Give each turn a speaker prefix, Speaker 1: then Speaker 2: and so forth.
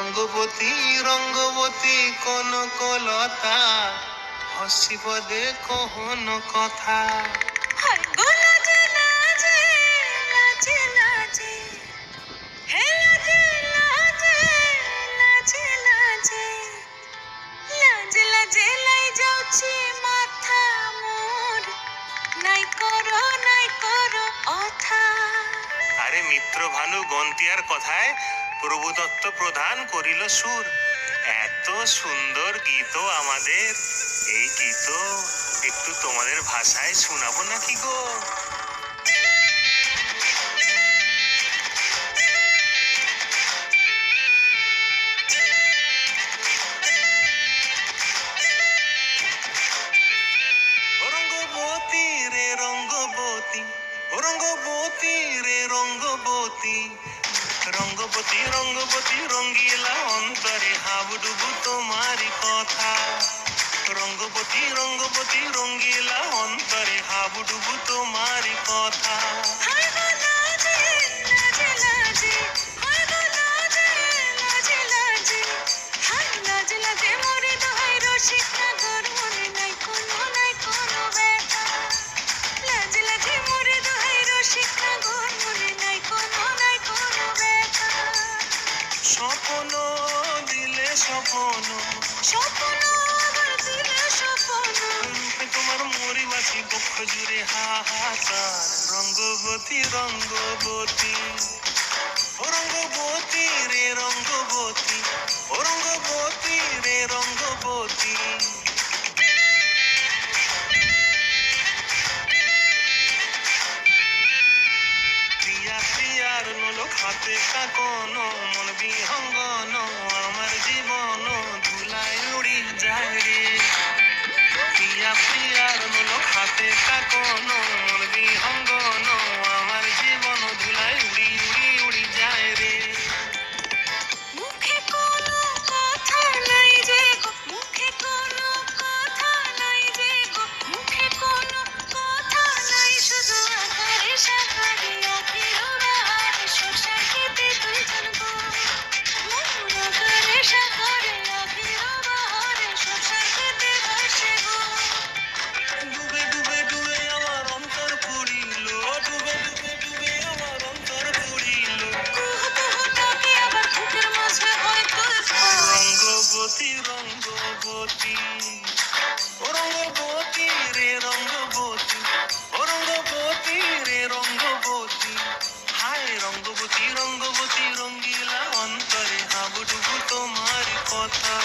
Speaker 1: রঙ্গবতী রঙ্গবতী কনকলতা হসিব দেখো হন কথা।
Speaker 2: হায় গো লাজে লাজে লাজে লাজে হে লাজে লাজে লাজে লাজে লাজে লাজে লাই যাଉଛି মাথা মোর নাই করো অথা।
Speaker 1: আরে মিত্র ভানু গন্তিয়ার কথায় প্রভুদত্ত প্রধান করিল সুর। এত সুন্দর গীত আমাদের, এই গীত একটু তোমাদের ভাষায় শোনাবো নাকি গো? রঙ্গবতী রে রঙ্গবতী, রঙ্গবতী রে রঙ্গবতী, রঙ্গবতী রঙ্গবতী রঙ্গিলা অন্তরে হাবুডুবু তোমারি কথা। রঙ্গবতী রঙ্গবতী রঙ্গিলা অন্তরে হাবুডুবু তোমারি কথা।
Speaker 2: হায় গো লাজে লাজে লাজে হায় গো লাজে লাজে লাজে হায় লাজে লাজে মোরে দোহাই রসিক নগর মনে নাই কোনো ব্যথা। লাজে লাজে মোরে দোহাই রসিক নগর মনে নাই কোনো ব্যথা।
Speaker 1: স্বপ্ন দিলে স্বপ্ন,
Speaker 2: স্বপ্ন আবার দিলে স্বপ্ন,
Speaker 1: রূপে তোমার মরিবাসী বক্ষ জুড়ে হাহাকার। রঙ্গবতী রঙ্গবতী, ও রঙ্গবতী রে রঙ্গবতী, ও রঙ্গবতী রে রঙ্গবতী। প্রিয়া প্রিয়ার নোলক হাতে কাকন, মন বিহঙ্গন আমার জীবন ধুলায় উড়ি যায় রে। প্রিয়া প্রিয়ার নোলক হাতে কাকন, মন বিহঙ্গন আমার জীবন ধুলায় উড়ি উড়ি উড়ি যায় রে।
Speaker 2: মুখে কোনো কথা নাই যে গো, মুখে কোনো কথা নাই যে গো, মুখে কোনো কথা নাই, শুধু আকারে সাকারে আখের বাহারে শশা খেতে দুইজন গো। মোর আকারে সাকারে আখের বাহারে শশা খেতে বসে গো।
Speaker 1: ডুবে ডুবে ডুবে আমার অন্তর পুরিল, ডুবে ডুবে ডুবে আমার অন্তর পুরিল।
Speaker 2: কুহু কুহু ডাকে আবার বুকের মাঝে হয় তোর
Speaker 1: রঙ্গবতী রঙ্গবতী, ও রঙ্গবতী রে রঙ্গবতী, ও রঙ্গবতী রে রঙ্গবতী। হায় রঙ্গবতী রঙ্গবতী রঙ্গিলা অন্তরে হাবুডুবু তোমার কথা।